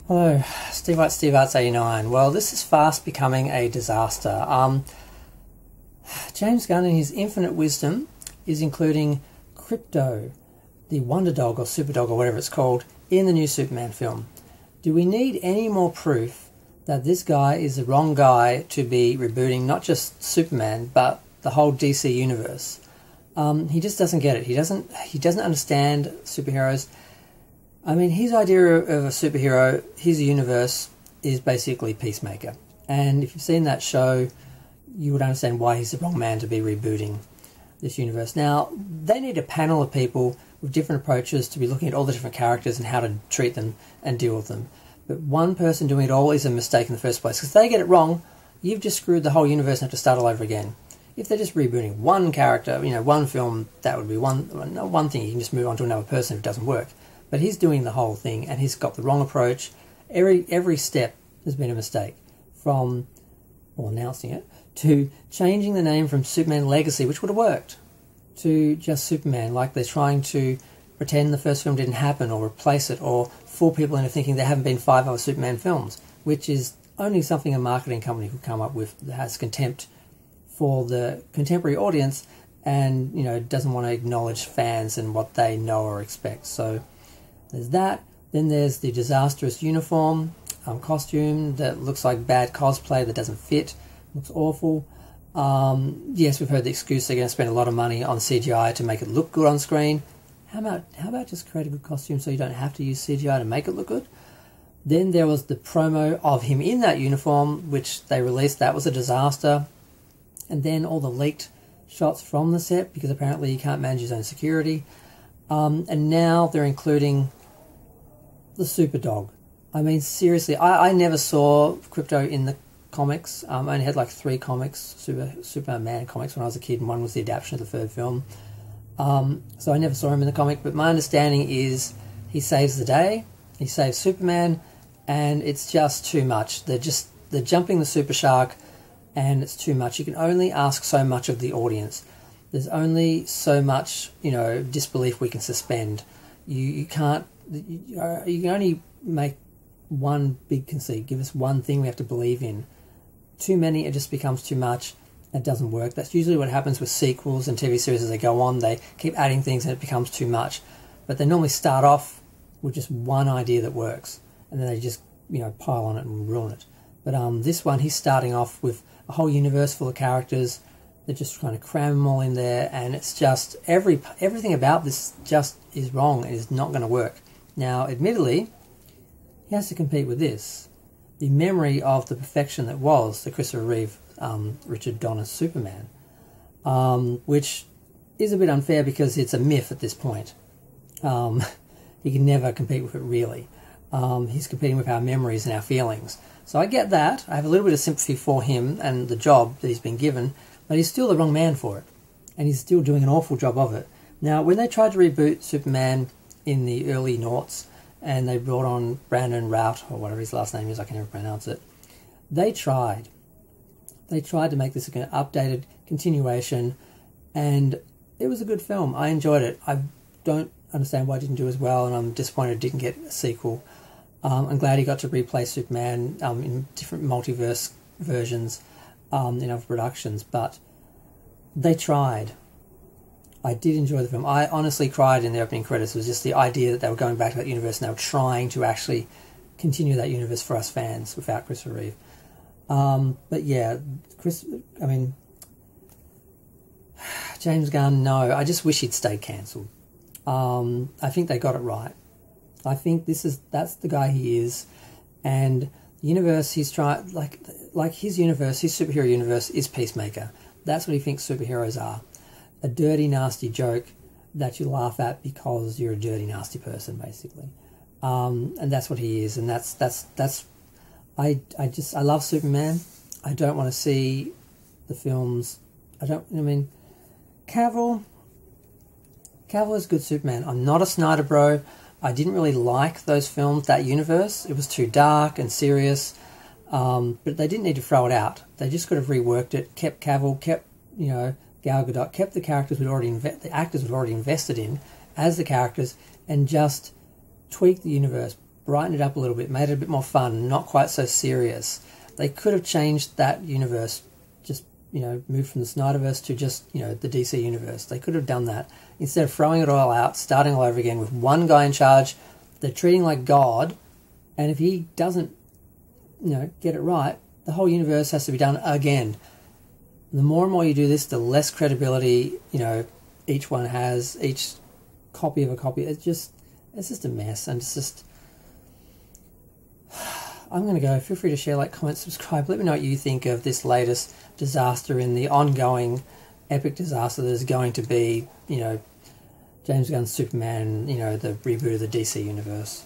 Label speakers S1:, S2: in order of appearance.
S1: Hello, Steve White, Steve Arts 89. Well, this is fast becoming a disaster. James Gunn, in his infinite wisdom, is including Krypto, the Wonder Dog or Super Dog or whatever it's called, in the new Superman film. Do we need any more proof that this guy is the wrong guy to be rebooting not just Superman, but the whole DC universe? He just doesn't get it. He doesn't understand superheroes. I mean, his idea of a superhero, his universe, is basically Peacemaker. And if you've seen that show, you would understand why he's the wrong man to be rebooting this universe. Now, they need a panel of people with different approaches to be looking at all the different characters and how to treat them and deal with them. But one person doing it all is a mistake in the first place. Because if they get it wrong, you've just screwed the whole universe and have to start all over again. If they're just rebooting one character, one film, that would be one thing. You can just move on to another person if it doesn't work. But he's doing the whole thing, and he's got the wrong approach. Every step has been a mistake, from announcing it, to changing the name from Superman Legacy, which would have worked, to just Superman, like they're trying to pretend the first film didn't happen, or replace it, or fool people into thinking there haven't been 5 other Superman films, which is only something a marketing company could come up with that has contempt for the contemporary audience and, doesn't want to acknowledge fans and what they know or expect. So there's that. Then there's the disastrous uniform, costume that looks like bad cosplay that doesn't fit. Looks awful. Yes, we've heard the excuse they're going to spend a lot of money on CGI to make it look good on screen. How about just create a good costume so you don't have to use CGI to make it look good? Then there was the promo of him in that uniform, which they released. That was a disaster. And then all the leaked shots from the set, because apparently he can't manage his own security. And now they're including the Super Dog. I mean, seriously, I never saw Krypto in the comics. I only had like 3 comics, Superman comics, when I was a kid, and one was the adaptation of the 3rd film. So I never saw him in the comic, but my understanding is he saves the day, he saves Superman, and it's just too much. They're jumping the super shark, and it's too much. You can only ask so much of the audience. There's only so much, disbelief we can suspend. You can only make one big conceit. Give us one thing we have to believe in. Too many, it just becomes too much. It doesn't work. That's usually what happens with sequels and TV series as they go on. They keep adding things and it becomes too much. But they normally start off with just one idea that works, and then they just pile on it and ruin it. But this one, he's starting off with a whole universe full of characters. They're just trying to cram them all in there, and it's just everything about this just is wrong and is not going to work. Now, admittedly, he has to compete with this, the memory of the perfection that was the Christopher Reeve, Richard Donner Superman, which is a bit unfair because it's a myth at this point. He can never compete with it, really. He's competing with our memories and our feelings. So I get that. I have a little bit of sympathy for him and the job that he's been given, but he's still the wrong man for it. And he's still doing an awful job of it. Now, when they tried to reboot Superman in the early noughts, and they brought on Brandon Routh, or whatever his last name is, I can never pronounce it, they tried. They tried to make this an updated continuation, and it was a good film. I enjoyed it. I don't understand why it didn't do as well, and I'm disappointed it didn't get a sequel. I'm glad he got to replay Superman in different multiverse versions in other productions, but they tried. I did enjoy the film. I honestly cried in the opening credits. It was just the idea that they were going back to that universe and they were trying to actually continue that universe for us fans without Christopher Reeve. But yeah, James Gunn, no, I just wish he'd stayed cancelled. I think they got it right. I think that's the guy he is, and the universe he's trying, like his universe, his superhero universe is Peacemaker. That's what he thinks superheroes are. A dirty, nasty joke that you laugh at because you're a dirty, nasty person, basically. And that's what he is, and I love Superman. I don't want to see the films. Cavill is good Superman. I'm not a Snyder bro. I didn't really like those films, that universe. It was too dark and serious. But they didn't need to throw it out. They just could have reworked it, kept Cavill, kept, Gal Gadot, kept the characters the actors we'd already invested in as the characters, and just tweaked the universe, brightened it up a little bit, made it a bit more fun, not quite so serious. They could have changed that universe, just, moved from the Snyderverse to just, the DC universe. They could have done that. Instead of throwing it all out, starting all over again with one guy in charge, they're treating like God, and if he doesn't, get it right, the whole universe has to be done again. The more and more you do this, the less credibility, each one has, each copy of a copy. It's just a mess, and it's just... I'm going to go. Feel free to share, like, comment, subscribe. Let me know what you think of this latest disaster in the ongoing epic disaster that is going to be, James Gunn's Superman, the reboot of the DC universe.